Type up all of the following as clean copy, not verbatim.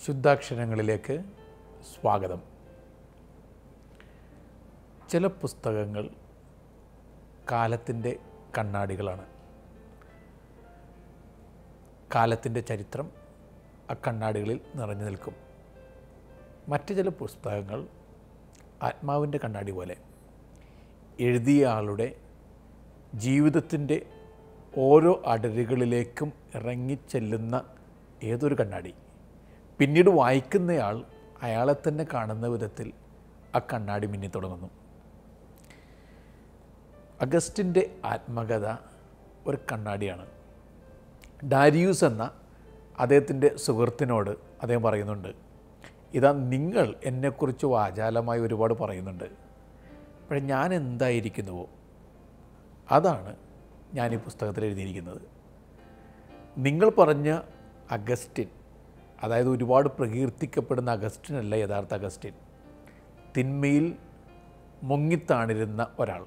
ശുദ്ധാക്ഷരങ്ങളിലേക്ക് സ്വാഗതം. ചില പുസ്തകങ്ങൾ കാലത്തിൻ്റെ കണ്ണാടികളാണ്. കാലത്തിൻ്റെ ചരിത്രം ആ കണ്ണാടികളിൽ നിറഞ്ഞു നിൽക്കും. മറ്റ് ചില പുസ്തകങ്ങൾ ആത്മാവിൻ്റെ കണ്ണാടി പോലെ എഴുതിയ ആളുടെ ജീവിതത്തിൻ്റെ ഓരോ അടരുകളിലേക്കും ഇറങ്ങിച്ചെല്ലുന്ന ഏതൊരു കണ്ണാടി, പിന്നീട് വായിക്കുന്നയാൾ അയാളെ തന്നെ കാണുന്ന വിധത്തിൽ ആ കണ്ണാടി മിന്നി തുടങ്ങുന്നു. അഗസ്റ്റിൻ്റെ ആത്മകഥ ഒരു കണ്ണാടിയാണ്. ഡാരിയൂസ് എന്ന അദ്ദേഹത്തിൻ്റെ സുഹൃത്തിനോട് അദ്ദേഹം പറയുന്നുണ്ട്, ഇതാ നിങ്ങൾ എന്നെക്കുറിച്ച് വാചാലമായി ഒരുപാട് പറയുന്നുണ്ട്, പക്ഷേ ഞാൻ എന്തായിരിക്കുന്നുവോ അതാണ് ഞാൻ ഈ പുസ്തകത്തിൽ എഴുതിയിരിക്കുന്നത്. നിങ്ങൾ പറഞ്ഞ അഗസ്റ്റിൻ, അതായത് ഒരുപാട് പ്രകീർത്തിക്കപ്പെടുന്ന അഗസ്റ്റിനല്ല യഥാർത്ഥ അഗസ്റ്റിൻ. തിന്മയിൽ മുങ്ങിത്താണിരുന്ന ഒരാൾ,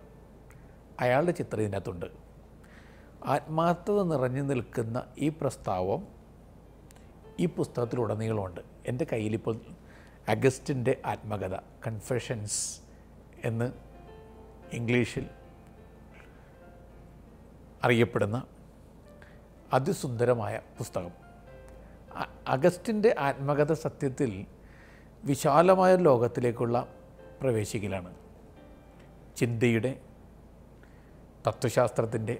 അയാളുടെ ചിത്രം ഇതിനകത്തുണ്ട്. ആത്മാർത്ഥത നിറഞ്ഞു നിൽക്കുന്ന ഈ പ്രസ്താവം ഈ പുസ്തകത്തിലുടനീളമുണ്ട്. എൻ്റെ കയ്യിലിപ്പോൾ അഗസ്റ്റിൻ്റെ ആത്മകഥ, കൺഫെഷൻസ് എന്ന് ഇംഗ്ലീഷിൽ അറിയപ്പെടുന്ന അതിസുന്ദരമായ പുസ്തകം. അഗസ്റ്റിൻ്റെ ആത്മകഥ സത്യത്തിൽ വിശാലമായ ലോകത്തിലേക്കുള്ള പ്രവേശിക്കലാണ്. ചിന്തയുടെ, തത്വശാസ്ത്രത്തിൻ്റെ,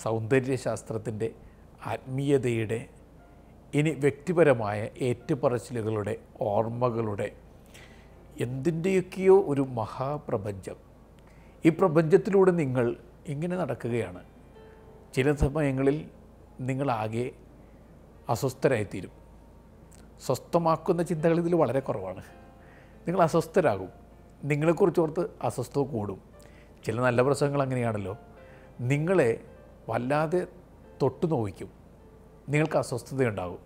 സൗന്ദര്യശാസ്ത്രത്തിൻ്റെ, ആത്മീയതയുടെ, ഇനി വ്യക്തിപരമായ ഏറ്റുപറച്ചിലുകളുടെ, ഓർമ്മകളുടെ, എന്തിൻ്റെയൊക്കെയോ ഒരു മഹാപ്രപഞ്ചം. ഈ പ്രപഞ്ചത്തിലൂടെ നിങ്ങൾ ഇങ്ങനെ നടക്കുകയാണ്. ചില സമയങ്ങളിൽ നിങ്ങളാകെ അസ്വസ്ഥരായിത്തീരും. സ്വസ്ഥമാക്കുന്ന ചിന്തകൾ ഇതിൽ വളരെ കുറവാണ്. നിങ്ങൾ അസ്വസ്ഥരാകും. നിങ്ങളെക്കുറിച്ച് ഓർത്ത് അസ്വസ്ഥത കൂടും. ചില നല്ല പ്രസംഗങ്ങൾ അങ്ങനെയാണല്ലോ, നിങ്ങളെ വല്ലാതെ തൊട്ടു നോവിക്കും. നിങ്ങൾക്ക് അസ്വസ്ഥതയുണ്ടാകും.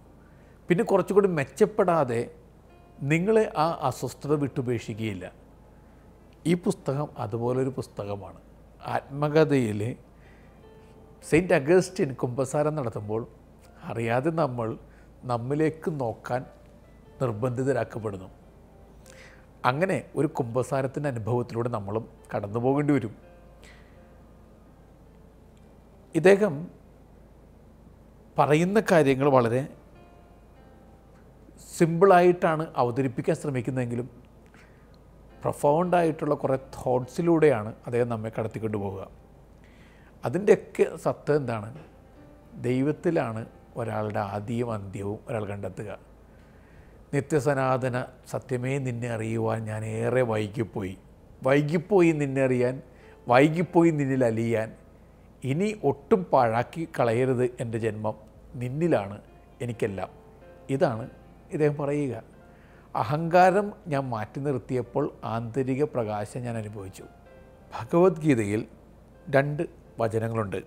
പിന്നെ കുറച്ചുകൂടി മെച്ചപ്പെടാതെ നിങ്ങളെ ആ അസ്വസ്ഥത വിട്ടുപേക്ഷിക്കുകയില്ല. ഈ പുസ്തകം അതുപോലൊരു പുസ്തകമാണ്. ആത്മകഥയിൽ സെയിൻറ്റ് അഗസ്റ്റിൻ കുമ്പസാരം നടത്തുമ്പോൾ അറിയാതെ നമ്മൾ നമ്മിലേക്ക് നോക്കാൻ നിർബന്ധിതരാക്കപ്പെടുന്നു. അങ്ങനെ ഒരു കുമ്പസാരത്തിൻ്റെ അനുഭവത്തിലൂടെ നമ്മളും കടന്നു പോകേണ്ടി വരും. ഇദ്ദേഹം പറയുന്ന കാര്യങ്ങൾ വളരെ സിമ്പിളായിട്ടാണ് അവതരിപ്പിക്കാൻ ശ്രമിക്കുന്നതെങ്കിലും പ്രൊഫൗണ്ടായിട്ടുള്ള കുറേ തോട്ട്സിലൂടെയാണ് അദ്ദേഹം നമ്മെ കടത്തിക്കൊണ്ടു പോവുക. അതിൻ്റെയൊക്കെ സത്യം എന്താണ്? ദൈവത്തിലാണ് ഒരാളുടെ ആദ്യവും അന്ത്യവും ഒരാൾ കണ്ടെത്തുക. നിത്യസനാതന സത്യമേ നിന്നെ അറിയുവാൻ ഞാൻ ഏറെ വൈകിപ്പോയി നിന്നെ അറിയാൻ, വൈകിപ്പോയി നിന്നിൽ അലിയാൻ, ഇനി ഒട്ടും പാഴാക്കി കളയരുത് എൻ്റെ ജന്മം, നിന്നിലാണ് എനിക്കെല്ലാം. ഇതാണ് ഇദ്ദേഹം പറയുക. അഹങ്കാരം ഞാൻ മാറ്റി നിർത്തിയപ്പോൾ ആന്തരിക പ്രകാശം ഞാൻ അനുഭവിച്ചു. ഭഗവത്ഗീതയിൽ 2 വചനങ്ങളുണ്ട്.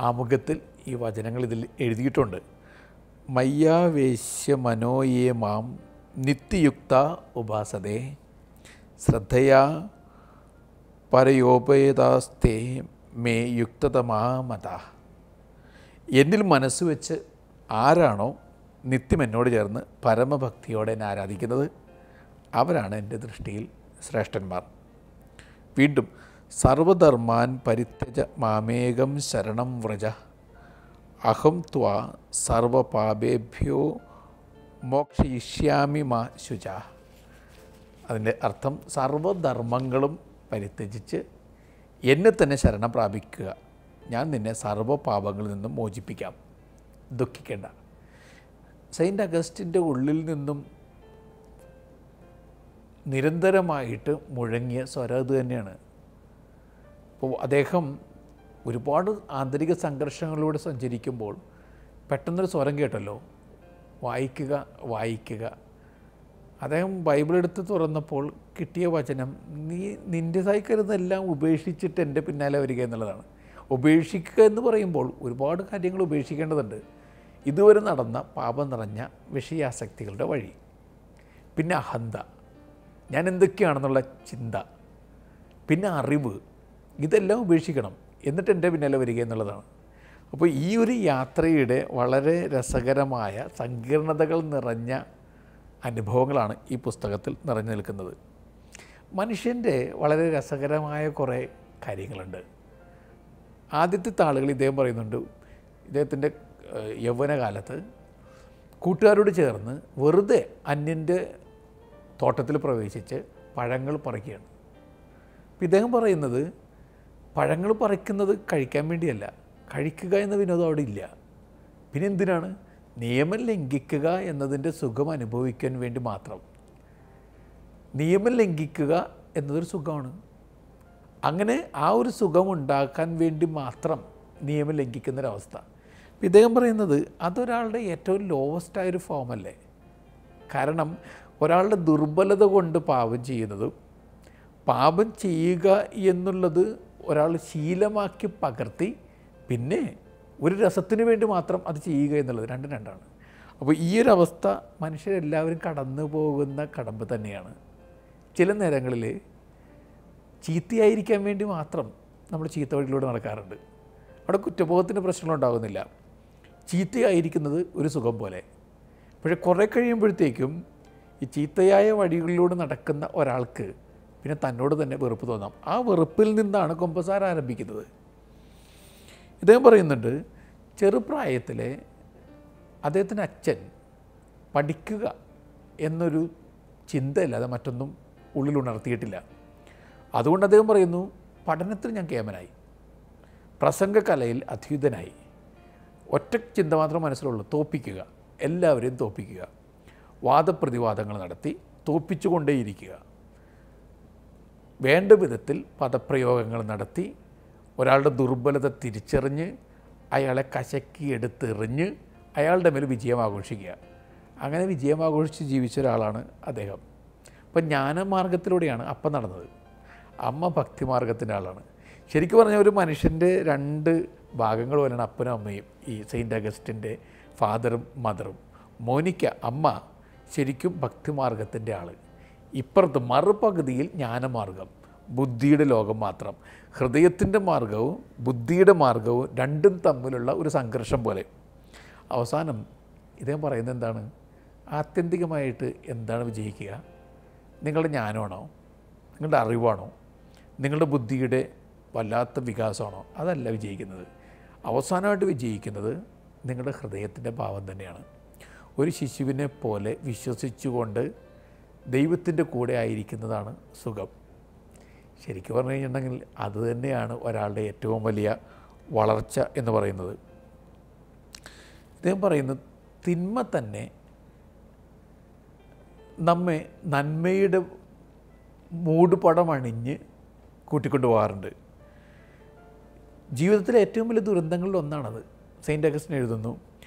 ആമുഖത്തിൽ ഈ വചനങ്ങൾ ഇതിൽ എഴുതിയിട്ടുണ്ട്. മയ്യാവേശ്യ മനോയേ മാം നിത്യയുക്ത ഉപാസതേ ശ്രദ്ധയാ പരയോപേതാസ്തേ മേ യുക്തതമാമത. എന്നിൽ മനസ്സ് വെച്ച് ആരാണോ നിത്യം എന്നോട് ചേർന്ന് പരമഭക്തിയോടെ എന്നെ ആരാധിക്കുന്നത് അവരാണ് എൻ്റെ ദൃഷ്ടിയിൽ ശ്രേഷ്ഠന്മാർ. വീണ്ടും, സർവധർമാൻ പരിത്യജ മാമേകം ശരണം വ്രജ അഹം ത്വാ സർവപാപേഭ്യോ മോക്ഷയിഷ്യാമി മാ ശുച. അതിൻ്റെ അർത്ഥം, സർവധർമ്മങ്ങളും പരിത്യജിച്ച് എന്നെ തന്നെ ശരണം പ്രാപിക്കുക, ഞാൻ നിന്നെ സർവപാപങ്ങളിൽ നിന്നും മോചിപ്പിക്കാം, ദുഃഖിക്കേണ്ട. സെയിൻറ്റ് അഗസ്റ്റിൻ്റെ ഉള്ളിൽ നിന്നും നിരന്തരമായിട്ട് മുഴങ്ങിയ സ്വരം അത് തന്നെയാണ്. അപ്പോൾ അദ്ദേഹം ഒരുപാട് ആന്തരിക സംഘർഷങ്ങളിലൂടെ സഞ്ചരിക്കുമ്പോൾ പെട്ടെന്നൊരു സ്വരം കേട്ടല്ലോ, വായിക്കുക. അദ്ദേഹം ബൈബിൾ എടുത്ത് തുറന്നപ്പോൾ കിട്ടിയ വചനം, നീ നിൻ്റെതായി കരുതെല്ലാം ഉപേക്ഷിച്ചിട്ട് എൻ്റെ പിന്നാലെ വരിക എന്നുള്ളതാണ്. ഉപേക്ഷിക്കുക എന്ന് പറയുമ്പോൾ ഒരുപാട് കാര്യങ്ങൾ ഉപേക്ഷിക്കേണ്ടതുണ്ട്. ഇതുവരെ നടന്ന പാപം നിറഞ്ഞ വിഷയാസക്തികളുടെ വഴി, പിന്നെ അഹന്ത, ഞാൻ എന്തൊക്കെയാണെന്നുള്ള ചിന്ത, പിന്നെ അറിവ്, ഇതെല്ലാം ഉപേക്ഷിക്കണം. എന്നിട്ട് എൻ്റെ പിന്നാലെ വരിക എന്നുള്ളതാണ്. അപ്പോൾ ഈ ഒരു യാത്രയുടെ വളരെ രസകരമായ സങ്കീർണതകൾ നിറഞ്ഞ അനുഭവങ്ങളാണ് ഈ പുസ്തകത്തിൽ നിറഞ്ഞു നിൽക്കുന്നത്. മനുഷ്യൻ്റെ വളരെ രസകരമായ കുറേ കാര്യങ്ങളുണ്ട്. ആദ്യത്തെ താളുകൾ ഇദ്ദേഹം പറയുന്നുണ്ട്, ഇദ്ദേഹത്തിൻ്റെ യൗവനകാലത്ത് കൂട്ടുകാരോട് ചേർന്ന് വെറുതെ അന്യൻ്റെ തോട്ടത്തിൽ പ്രവേശിച്ച് പഴങ്ങൾ പറിക്കുകയാണ്. അപ്പം ഇദ്ദേഹം പറയുന്നത് പഴങ്ങൾ പറിക്കുന്നത് കഴിക്കാൻ വേണ്ടിയല്ല, കഴിക്കുക എന്ന വിനോദം അവിടെ ഇല്ല. പിന്നെ എന്തിനാണ്? നിയമം ലംഘിക്കുക എന്നതിൻ്റെ സുഖം അനുഭവിക്കാൻ വേണ്ടി മാത്രം. നിയമം ലംഘിക്കുക എന്നതൊരു സുഖമാണ്. അങ്ങനെ ആ ഒരു സുഖം ഉണ്ടാക്കാൻ വേണ്ടി മാത്രം നിയമം ലംഘിക്കുന്നൊരവസ്ഥ. അപ്പം ഇദ്ദേഹം പറയുന്നത് അതൊരാളുടെ ഏറ്റവും ലോവസ്റ്റായൊരു ഫോമല്ലേ. കാരണം ഒരാളുടെ ദുർബലത കൊണ്ട് പാപം ചെയ്യുന്നതും പാപം ചെയ്യുക എന്നുള്ളത് ഒരാൾ ശീലമാക്കി പകർത്തി പിന്നെ ഒരു രസത്തിന് വേണ്ടി മാത്രം അത് ചെയ്യുക എന്നുള്ളത് രണ്ടും രണ്ടാണ്. അപ്പോൾ ഈ ഒരു അവസ്ഥ മനുഷ്യരെല്ലാവരും കടന്നു പോകുന്ന കടമ്പ് തന്നെയാണ്. ചില നേരങ്ങളിൽ ചീത്തയായിരിക്കാൻ വേണ്ടി മാത്രം നമ്മൾ ചീത്ത വഴിയിലൂടെ നടക്കാറുണ്ട്. അവിടെ കുറ്റബോധത്തിൻ്റെ പ്രശ്നങ്ങളുണ്ടാകുന്നില്ല. ചീത്തയായിരിക്കുന്നത് ഒരു സുഖം പോലെ. പക്ഷേ കുറേ കഴിയുമ്പോഴത്തേക്കും ഈ ചീത്തയായ വഴികളിലൂടെ നടക്കുന്ന ഒരാൾക്ക് പിന്നെ തന്നോട് തന്നെ വെറുപ്പ് തോന്നാം. ആ വെറുപ്പിൽ നിന്നാണ് കൊമ്പസാരം ആരംഭിക്കുന്നത്. ഇദ്ദേഹം പറയുന്നുണ്ട്, ചെറുപ്രായത്തിലെ അദ്ദേഹത്തിൻ്റെ അച്ഛൻ പഠിക്കുക എന്നൊരു ചിന്തയില്ലാതെ മറ്റൊന്നും ഉള്ളിലുണർത്തിയിട്ടില്ല. അതുകൊണ്ട് അദ്ദേഹം പറയുന്നു, പഠനത്തിൽ ഞാൻ കേമനായി, പ്രസംഗകലയിൽ അധ്യുതനായി. ഒറ്റ ചിന്ത മാത്രം മനസ്സിലുള്ളൂ, തോൽപ്പിക്കുക, എല്ലാവരെയും തോൽപ്പിക്കുക, വാദപ്രതിവാദങ്ങൾ നടത്തി തോൽപ്പിച്ചുകൊണ്ടേയിരിക്കുക, വേണ്ട വിധത്തിൽ പദപ്രയോഗങ്ങൾ നടത്തി ഒരാളുടെ ദുർബലത തിരിച്ചറിഞ്ഞ് അയാളെ കശക്കിയെടുത്തെറിഞ്ഞ് അയാളുടെ മേൽ വിജയം ആഘോഷിക്കുക. അങ്ങനെ വിജയം ആഘോഷിച്ച് ജീവിച്ച ഒരാളാണ് അദ്ദേഹം. അപ്പം ജ്ഞാനമാർഗത്തിലൂടെയാണ് അപ്പം നടന്നത്. അമ്മ ഭക്തിമാർഗത്തിൻ്റെ ആളാണ്. ശരിക്കും പറഞ്ഞാൽ ഒരു മനുഷ്യൻ്റെ രണ്ട് ഭാഗങ്ങൾ പോലെയാണ് അപ്പനും അമ്മയും. ഈ സെയിൻറ്റ് അഗസ്റ്റിൻ്റെ ഫാദറും മദറും. മോനിക്ക അമ്മ ശരിക്കും ഭക്തിമാർഗത്തിൻ്റെ ആൾ. ഇപ്പുറത്ത് മറുപകുതിയിൽ ജ്ഞാനമാർഗം, ബുദ്ധിയുടെ ലോകം മാത്രം. ഹൃദയത്തിൻ്റെ മാർഗവും ബുദ്ധിയുടെ മാർഗവും രണ്ടും തമ്മിലുള്ള ഒരു സംഘർഷം പോലെ. അവസാനം ഇദ്ദേഹം പറയുന്നത് എന്താണ്? ആത്യന്തികമായിട്ട് എന്താണ് വിജയിക്കുക? നിങ്ങളുടെ ജ്ഞാനമാണോ? നിങ്ങളുടെ അറിവാണോ? നിങ്ങളുടെ ബുദ്ധിയുടെ വല്ലാത്ത വികാസമാണോ? അതല്ല വിജയിക്കുന്നത്. അവസാനമായിട്ട് വിജയിക്കുന്നത് നിങ്ങളുടെ ഹൃദയത്തിൻ്റെ ഭാവം തന്നെയാണ്. ഒരു ശിശുവിനെ പോലെ വിശ്വസിച്ചുകൊണ്ട് ദൈവത്തിൻ്റെ കൂടെ ആയിരിക്കുന്നതാണ് സുഖം. ശരിക്കും പറഞ്ഞു കഴിഞ്ഞിട്ടുണ്ടെങ്കിൽ അത് തന്നെയാണ് ഒരാളുടെ ഏറ്റവും വലിയ വളർച്ച എന്ന് പറയുന്നത്. ഇദ്ദേഹം പറയുന്നത് തിന്മ തന്നെ നമ്മെ നന്മയുടെ മൂടുപടം അണിഞ്ഞ് കൂട്ടിക്കൊണ്ടു പോകാറുണ്ട്. ജീവിതത്തിലെ ഏറ്റവും വലിയ ദുരന്തങ്ങളിൽ ഒന്നാണത്. സെയിൻറ്റ് അഗസ്റ്റിൻ എഴുതുന്നു,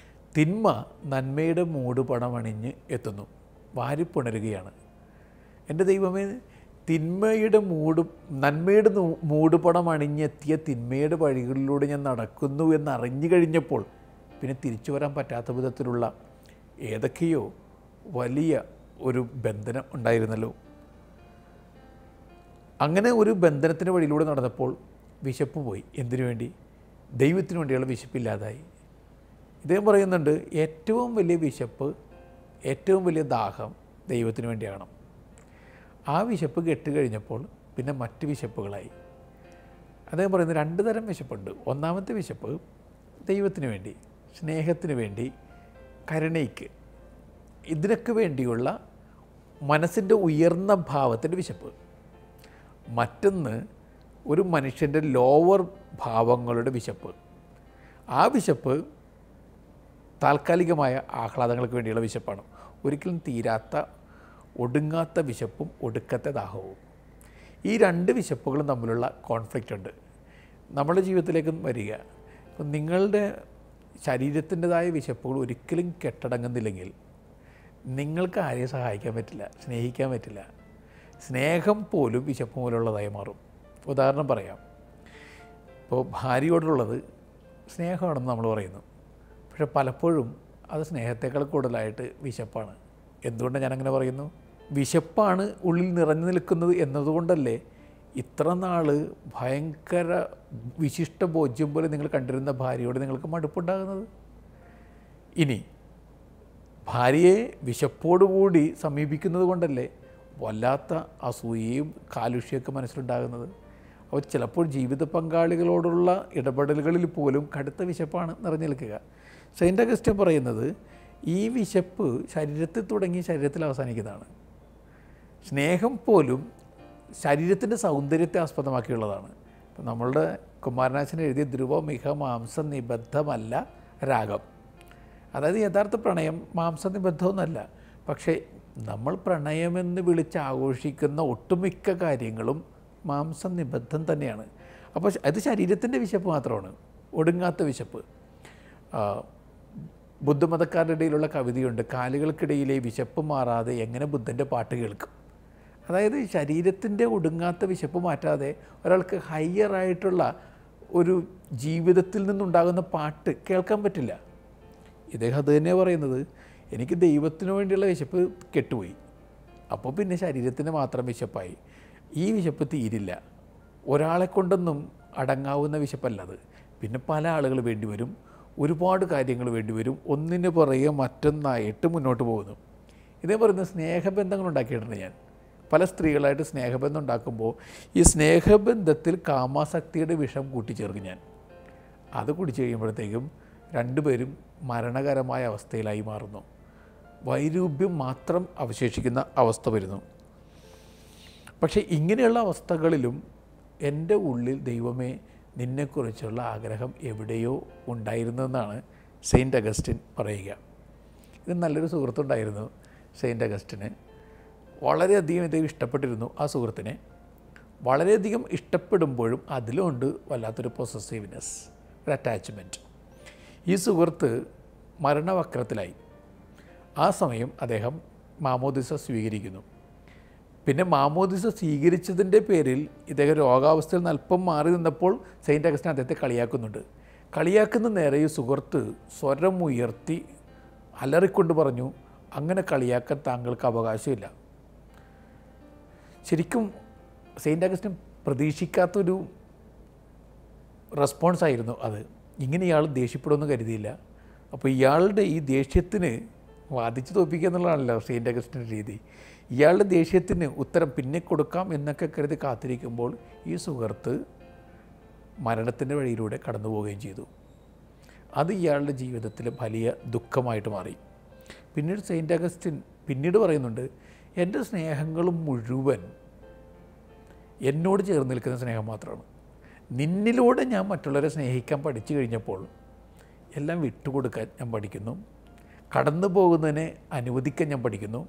തിന്മ നന്മയുടെ മൂടുപടം അണിഞ്ഞ് എത്തുന്നു, വാരിപ്പുണരുകയാണ്. എൻ്റെ ദൈവമേ, നന്മയുടെ മൂടുപടം അണിഞ്ഞെത്തിയ തിന്മയുടെ വഴികളിലൂടെ ഞാൻ നടക്കുന്നു എന്നറിഞ്ഞു കഴിഞ്ഞപ്പോൾ പിന്നെ തിരിച്ചു വരാൻ പറ്റാത്ത വിധത്തിലുള്ള ഏതൊക്കെയോ വലിയ ഒരു ബന്ധനം ഉണ്ടായിരുന്നല്ലോ. അങ്ങനെ ഒരു ബന്ധനത്തിൻ്റെ വഴിയിലൂടെ നടന്നപ്പോൾ വിശപ്പ് പോയി. എന്തിനു വേണ്ടി? ദൈവത്തിന് വേണ്ടിയുള്ള വിശപ്പില്ലാതായി. ഇദ്ദേഹം പറയുന്നുണ്ട്, ഏറ്റവും വലിയ വിശപ്പ്, ഏറ്റവും വലിയ ദാഹം ദൈവത്തിന് വേണ്ടിയാണ്. ആ വിശപ്പ് കെട്ടുകഴിഞ്ഞപ്പോൾ പിന്നെ മറ്റ് വിശപ്പുകളായി. അദ്ദേഹം പറയുന്നത് രണ്ട് തരം വിശപ്പുണ്ട്. ഒന്നാമത്തെ വിശപ്പ് ദൈവത്തിന് വേണ്ടി, സ്നേഹത്തിന് വേണ്ടി, കരുണയ്ക്ക്, ഇതിനൊക്കെ വേണ്ടിയുള്ള മനസ്സിൻ്റെ ഉയർന്ന ഭാവത്തിൻ്റെ വിശപ്പ്. മറ്റൊന്ന് ഒരു മനുഷ്യൻ്റെ ലോവർ ഭാവങ്ങളുടെ വിശപ്പ്. ആ വിശപ്പ് താൽക്കാലികമായ ആഹ്ലാദങ്ങൾക്ക് വേണ്ടിയുള്ള വിശപ്പാണ്. ഒരിക്കലും തീരാത്ത ഒടുങ്ങാത്ത വിശപ്പും ഒടുക്കത്തെ ദാഹവും. ഈ രണ്ട് വിശപ്പുകളും തമ്മിലുള്ള കോൺഫ്ലിക്റ്റ് ഉണ്ട്. നമ്മുടെ ജീവിതത്തിലേക്കും വരിക. അപ്പം നിങ്ങളുടെ ശരീരത്തിൻ്റെതായ വിശപ്പുകൾ ഒരിക്കലും കെട്ടടങ്ങുന്നില്ലെങ്കിൽ നിങ്ങൾക്ക് ആരെയും സഹായിക്കാൻ പറ്റില്ല, സ്നേഹിക്കാൻ പറ്റില്ല. സ്നേഹം പോലും വിശപ്പ് മൂലമുള്ളതായി മാറും. ഉദാഹരണം പറയാം, ഇപ്പോൾ ഭാര്യയോടുള്ളത് സ്നേഹമാണെന്ന് നമ്മൾ പറയുന്നു. പക്ഷെ പലപ്പോഴും അത് സ്നേഹത്തേക്കാൾ കൂടുതലായിട്ട് വിശപ്പാണ്. എന്തുകൊണ്ടാണ് ഞാനങ്ങനെ പറയുന്നു? വിശപ്പാണ് ഉള്ളിൽ നിറഞ്ഞു നിൽക്കുന്നത് എന്നതുകൊണ്ടല്ലേ ഇത്ര നാൾ ഭയങ്കര വിശിഷ്ട ഭോജ്യം പോലെ നിങ്ങൾ കണ്ടിരുന്ന ഭാര്യയോട് നിങ്ങൾക്ക് മടുപ്പുണ്ടാകുന്നത്? ഇനി ഭാര്യയെ വിശപ്പോടുകൂടി സമീപിക്കുന്നത് കൊണ്ടല്ലേ വല്ലാത്ത അസൂയയും കാലുഷ്യമൊക്കെ മനസ്സിലുണ്ടാകുന്നത്? അപ്പോൾ ചിലപ്പോൾ ജീവിത പങ്കാളികളോടുള്ള ഇടപെടലുകളിൽ പോലും കടുത്ത വിശപ്പാണ് നിറഞ്ഞു നിൽക്കുക. സെയിൻറ്റ് അഗസ്റ്റിൻ പറയുന്നത് ഈ വിശപ്പ് ശരീരത്തിൽ തുടങ്ങി ശരീരത്തിൽ അവസാനിക്കുന്നതാണ്. സ്നേഹം പോലും ശരീരത്തിൻ്റെ സൗന്ദര്യത്തെ ആസ്പദമാക്കിയുള്ളതാണ്. ഇപ്പം നമ്മളുടെ കുമാരനാശൻ എഴുതിയ ധ്രുവമിഹ മാംസനിബദ്ധമല്ല രാഗം, അതായത് യഥാർത്ഥ പ്രണയം മാംസനിബദ്ധമൊന്നുമല്ല. പക്ഷേ നമ്മൾ പ്രണയമെന്ന് വിളിച്ച് ആഘോഷിക്കുന്ന ഒട്ടുമിക്ക കാര്യങ്ങളും മാംസനിബദ്ധം തന്നെയാണ്. അപ്പോൾ അത് ശരീരത്തിൻ്റെ വിശപ്പ് മാത്രമാണ്, ഒടുങ്ങാത്ത വിശപ്പ്. ബുദ്ധമതക്കാരുടെ ഇടയിലുള്ള കവിതയുണ്ട്, കാലുകൾക്കിടയിലെ വിശപ്പ് മാറാതെ എങ്ങനെ ബുദ്ധൻ്റെ പാട്ട് കേൾക്കും. അതായത് ശരീരത്തിൻ്റെ ഒടുങ്ങാത്ത വിശപ്പ് മാറ്റാതെ ഒരാൾക്ക് ഹയറായിട്ടുള്ള ഒരു ജീവിതത്തിൽ നിന്നുണ്ടാകുന്ന പാട്ട് കേൾക്കാൻ പറ്റില്ല. ഇദ്ദേഹം അത് തന്നെ പറയുന്നത്, എനിക്ക് ദൈവത്തിനു വേണ്ടിയുള്ള വിശപ്പ് കെട്ടുപോയി, അപ്പോൾ പിന്നെ ശരീരത്തിന് മാത്രം വിശപ്പായി. ഈ വിശപ്പ് തീരില്ല, ഒരാളെ കൊണ്ടൊന്നും അടങ്ങാവുന്ന വിശപ്പല്ലത്. പിന്നെ പല ആളുകൾ വേണ്ടി വരും, ഒരുപാട് കാര്യങ്ങൾ വേണ്ടി വരും, ഒന്നിന് പുറകെ മറ്റൊന്നായിട്ട് മുന്നോട്ട് പോകുന്നു. ഇതേ പറയുന്ന സ്നേഹബന്ധങ്ങൾ ഉണ്ടാക്കിയിട്ടുണ്ട് ഞാൻ. പല സ്ത്രീകളായിട്ട് സ്നേഹബന്ധം ഉണ്ടാക്കുമ്പോൾ ഈ സ്നേഹബന്ധത്തിൽ കാമാസക്തിയുടെ വിഷം കൂട്ടിച്ചേർക്കും ഞാൻ. അത് കുടിച്ചു കഴിയുമ്പോഴത്തേക്കും രണ്ടുപേരും മരണകരമായ അവസ്ഥയിലായി മാറുന്നു. വൈരൂപ്യം മാത്രം അവശേഷിക്കുന്ന അവസ്ഥ വരുന്നു. പക്ഷേ ഇങ്ങനെയുള്ള അവസ്ഥകളിലും എൻ്റെ ഉള്ളിൽ ദൈവമേ നിന്നെക്കുറിച്ചുള്ള ആഗ്രഹം എവിടെയോ ഉണ്ടായിരുന്നെന്നാണ് സെയിൻറ്റ് അഗസ്റ്റിൻ പറയുക. ഇത് നല്ലൊരു സുഹൃത്തുണ്ടായിരുന്നു സെയിൻറ്റ് അഗസ്റ്റിന്. വളരെയധികം ഇദ്ദേഹം ഇഷ്ടപ്പെട്ടിരുന്നു ആ സുഹൃത്തിനെ. വളരെയധികം ഇഷ്ടപ്പെടുമ്പോഴും അതിലുണ്ട് വല്ലാത്തൊരു പൊസസീവ്നെസ്, ഒരു അറ്റാച്ച്മെൻറ്റ്. ഈ സുഹൃത്ത് മരണവക്രത്തിലായി. ആ സമയം അദ്ദേഹം മാമോദിസ സ്വീകരിക്കുന്നു. പിന്നെ മാമോദിസ സ്വീകരിച്ചതിൻ്റെ പേരിൽ ഇദ്ദേഹം രോഗാവസ്ഥയിൽ നിന്ന് അല്പം മാറി നിന്നപ്പോൾ സെയിൻറ്റ് അഗസ്റ്റിൻ അദ്ദേഹത്തെ കളിയാക്കുന്നുണ്ട്. കളിയാക്കുന്ന നേരെ ഈ സുഹൃത്ത് സ്വരം ഉയർത്തി അലറിക്കൊണ്ട് പറഞ്ഞു, അങ്ങനെ കളിയാക്കാൻ താങ്കൾക്ക് അവകാശമില്ല. ശരിക്കും സെയിൻറ്റ് അഗസ്റ്റിൻ പ്രതീക്ഷിക്കാത്തൊരു റെസ്പോൺസായിരുന്നു അത്. ഇങ്ങനെ ഇയാൾ ദേഷ്യപ്പെടുമെന്ന് കരുതിയില്ല. അപ്പോൾ ഇയാളുടെ ഈ ദേഷ്യത്തിന് വാദിച്ച് തോൽപ്പിക്കുക എന്നുള്ളതാണല്ലോ സെയിൻറ്റ് അഗസ്റ്റിൻ്റെ രീതി. ഇയാളുടെ ദേഷ്യത്തിന് ഉത്തരം പിന്നെ കൊടുക്കാം എന്നൊക്കെ കരുതി കാത്തിരിക്കുമ്പോൾ ഈ സുഹൃത്ത് മരണത്തിൻ്റെ വഴിയിലൂടെ കടന്നു പോവുകയും ചെയ്തു. അത് ഇയാളുടെ ജീവിതത്തിൽ വലിയ ദുഃഖമായിട്ട് മാറി. പിന്നീട് സെയിൻറ്റ് അഗസ്റ്റിൻ പിന്നീട് പറയുന്നുണ്ട്, എൻ്റെ സ്നേഹങ്ങളും മുഴുവൻ എന്നോട് ചേർന്ന് നിൽക്കുന്ന സ്നേഹം മാത്രമാണ്. നിന്നിലൂടെ ഞാൻ മറ്റുള്ളവരെ സ്നേഹിക്കാൻ പഠിച്ചു കഴിഞ്ഞപ്പോൾ എല്ലാം വിട്ടുകൊടുക്കാൻ ഞാൻ പഠിക്കുന്നു, കടന്നു പോകുന്നതിനെ അനുവദിക്കാൻ ഞാൻ പഠിക്കുന്നു.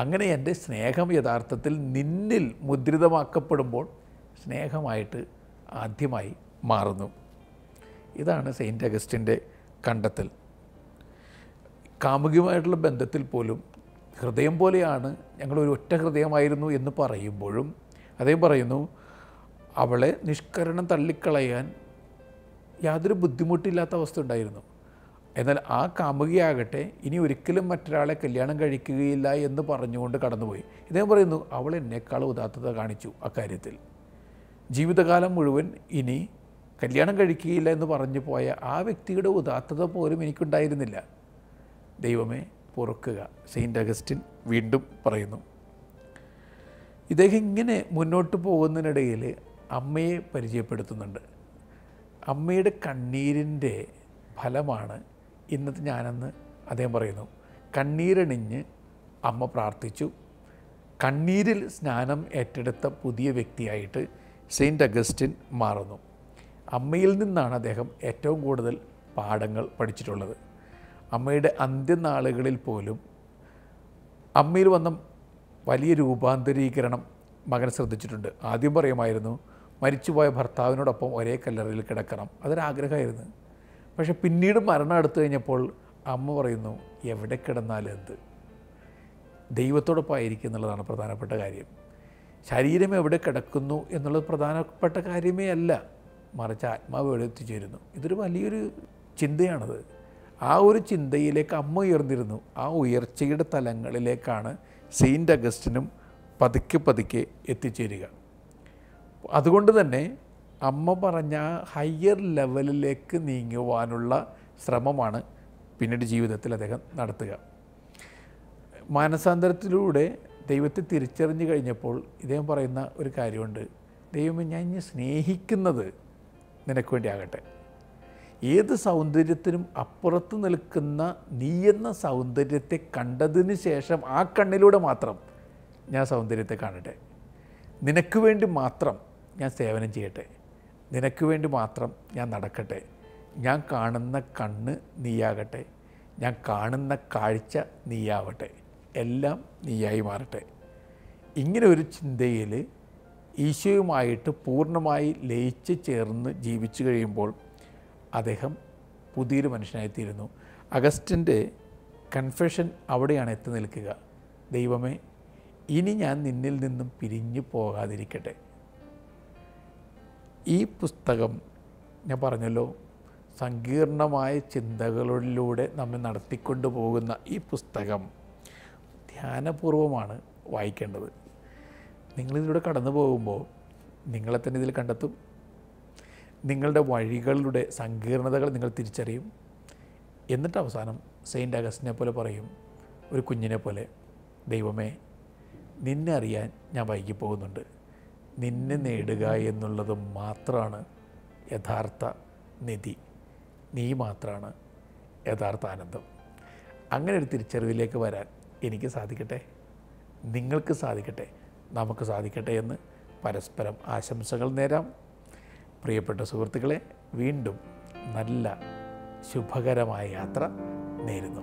അങ്ങനെ എൻ്റെ സ്നേഹം യഥാർത്ഥത്തിൽ നിന്നിൽ മുദ്രിതമാക്കപ്പെടുമ്പോൾ സ്നേഹമായിട്ട് ആദ്യമായി മാറുന്നു. ഇതാണ് സെയിൻറ്റ് അഗസ്റ്റിൻ്റെ കണ്ടെത്തൽ. കാമുകിയുമായിട്ടുള്ള ബന്ധത്തിൽ പോലും ഹൃദയം പോലെയാണ്, ഞങ്ങളൊരു ഒറ്റ ഹൃദയമായിരുന്നു എന്ന് പറയുമ്പോഴും അദ്ദേഹം പറയുന്നു, അവളെ നിഷ്കരണം തള്ളിക്കളയാൻ യാതൊരു ബുദ്ധിമുട്ടില്ലാത്ത അവസ്ഥ ഉണ്ടായിരുന്നു. എന്നാൽ ആ കാമുകിയാകട്ടെ ഇനി ഒരിക്കലും മറ്റൊരാളെ കല്യാണം കഴിക്കുകയില്ല എന്ന് പറഞ്ഞുകൊണ്ട് കടന്നുപോയി. ഇദ്ദേഹം പറയുന്നു, അവൾ എന്നെക്കാൾ ഉദാത്തത കാണിച്ചു അക്കാര്യത്തിൽ. ജീവിതകാലം മുഴുവൻ ഇനി കല്യാണം കഴിക്കുകയില്ല എന്ന് പറഞ്ഞു പോയ ആ വ്യക്തിയുടെ ഉദാത്തത പോലും എനിക്കുണ്ടായിരുന്നില്ല. ദൈവമേ പൊറുക്കുക, സെയിൻറ്റ് അഗസ്റ്റിൻ വീണ്ടും പറയുന്നു. ഇദ്ദേഹം ഇങ്ങനെ മുന്നോട്ട് പോകുന്നതിനിടയിൽ അമ്മയെ പരിചയപ്പെടുത്തുന്നുണ്ട്. അമ്മയുടെ കണ്ണീരിൻ്റെ ഫലമാണ് ഇന്നത്തെ ഞാനെന്ന് അദ്ദേഹം പറയുന്നു. കണ്ണീരണിഞ്ഞ് അമ്മ പ്രാർത്ഥിച്ചു. കണ്ണീരിൽ സ്നാനം ഏറ്റെടുത്ത പുതിയ വ്യക്തിയായിട്ട് സെയിൻറ്റ് അഗസ്റ്റിൻ മാറുന്നു. അമ്മയിൽ നിന്നാണ് അദ്ദേഹം ഏറ്റവും കൂടുതൽ പാഠങ്ങൾ പഠിച്ചിട്ടുള്ളത്. അമ്മയുടെ അന്ത്യനാളുകളിൽ പോലും അമ്മയിൽ വന്ന വലിയ രൂപാന്തരീകരണം മകൻ ശ്രദ്ധിച്ചിട്ടുണ്ട്. ആദ്യം പറയുമായിരുന്നു, മരിച്ചുപോയ ഭർത്താവിനോടൊപ്പം ഒരേ കല്ലറയിൽ കിടക്കണം, അതൊരാഗ്രഹമായിരുന്നു. പക്ഷെ പിന്നീട് മരണം അടുത്തു കഴിഞ്ഞപ്പോൾ അമ്മ പറയുന്നു, എവിടെ കിടന്നാലും എന്ത്, ദൈവത്തോടൊപ്പം ആയിരിക്കും എന്നുള്ളതാണ് പ്രധാനപ്പെട്ട കാര്യം. ശരീരം എവിടെ കിടക്കുന്നു എന്നുള്ളത് പ്രധാനപ്പെട്ട കാര്യമേ അല്ല, മറിച്ച് ആത്മാവ് എവിടെ എത്തിച്ചേരുന്നു. ഇതൊരു വലിയൊരു ചിന്തയാണത്. ആ ഒരു ചിന്തയിലേക്ക് അമ്മ ഉയർന്നിരുന്നു. ആ ഉയർച്ചയുടെ തലങ്ങളിലേക്കാണ് സെയിൻറ്റ് അഗസ്റ്റിനും പതുക്കെ പതുക്കെ എത്തിച്ചേരുക. അതുകൊണ്ട് തന്നെ അമ്മ പറഞ്ഞ ഹയർ ലെവലിലേക്ക് നീങ്ങുവാനുള്ള ശ്രമമാണ് പിന്നീട് ജീവിതത്തിൽ അദ്ദേഹം നടത്തുക. മാനസാന്തരത്തിലൂടെ ദൈവത്തെ തിരിച്ചറിഞ്ഞു കഴിഞ്ഞപ്പോൾ ഇദ്ദേഹം പറയുന്ന ഒരു കാര്യമുണ്ട്, ദൈവമേ ഞാൻ ഇനി സ്നേഹിക്കുന്നത് നിനക്ക് വേണ്ടി ആകട്ടെ. ഏത് സൗന്ദര്യത്തിനും അപ്പുറത്ത് നിൽക്കുന്ന നീ എന്ന സൗന്ദര്യത്തെ കണ്ടതിന് ശേഷം ആ കണ്ണിലൂടെ മാത്രം ഞാൻ സൗന്ദര്യത്തെ കാണട്ടെ. നിനക്ക് വേണ്ടി മാത്രം ഞാൻ സേവനം ചെയ്യട്ടെ. നിനക്ക് വേണ്ടി മാത്രം ഞാൻ നടക്കട്ടെ. ഞാൻ കാണുന്ന കണ്ണ് നീയാകട്ടെ. ഞാൻ കാണുന്ന കാഴ്ച നീയാവട്ടെ. എല്ലാം നീയായി മാറട്ടെ. ഇങ്ങനെ ഒരു ചിന്തയിൽ ഈശോയുമായിട്ട് പൂർണ്ണമായി ലയിച്ച് ചേർന്ന് ജീവിച്ചു കഴിയുമ്പോൾ അദ്ദേഹം പുതിയൊരു മനുഷ്യനായിത്തീരുന്നു. അഗസ്റ്റിൻ്റെ കൺഫെഷൻ അവിടെയാണ് എത്തി നിൽക്കുക. ദൈവമേ, ഇനി ഞാൻ നിന്നിൽ നിന്നും പിരിഞ്ഞു പോകാതിരിക്കട്ടെ. ഈ പുസ്തകം ഞാൻ പറഞ്ഞല്ലോ, സങ്കീർണമായ ചിന്തകളിലൂടെ നമ്മെ നടത്തിക്കൊണ്ടു പോകുന്ന ഈ പുസ്തകം ധ്യാനപൂർവമാണ് വായിക്കേണ്ടത്. നിങ്ങളിതിലൂടെ കടന്നു പോകുമ്പോൾ നിങ്ങളെ തന്നെ ഇതിൽ കണ്ടെത്തും. നിങ്ങളുടെ വഴികളുടെ സങ്കീർണതകൾ നിങ്ങൾ തിരിച്ചറിയും. എന്നിട്ട് അവസാനം സെയിൻറ്റ് അഗസ്റ്റിനെ പോലെ പറയും, ഒരു കുഞ്ഞിനെ പോലെ, ദൈവമേ, നിന്നെ അറിയാൻ ഞാൻ വൈകിപ്പോകുന്നുണ്ട്. നിന്നെ നേടുക എന്നുള്ളത് മാത്രമാണ് യഥാർത്ഥ നിധി. നീ മാത്രമാണ് യഥാർത്ഥ ആനന്ദം. അങ്ങനെ ഒരു തിരിച്ചറിവിലേക്ക് വരാൻ എനിക്ക് സാധിക്കട്ടെ, നിങ്ങൾക്ക് സാധിക്കട്ടെ, നമുക്ക് സാധിക്കട്ടെ എന്ന് പരസ്പരം ആശംസകൾ നേരാം. പ്രിയപ്പെട്ട സുഹൃത്തുക്കളെ, വീണ്ടും നല്ല ശുഭകരമായ യാത്ര നേരുന്നു.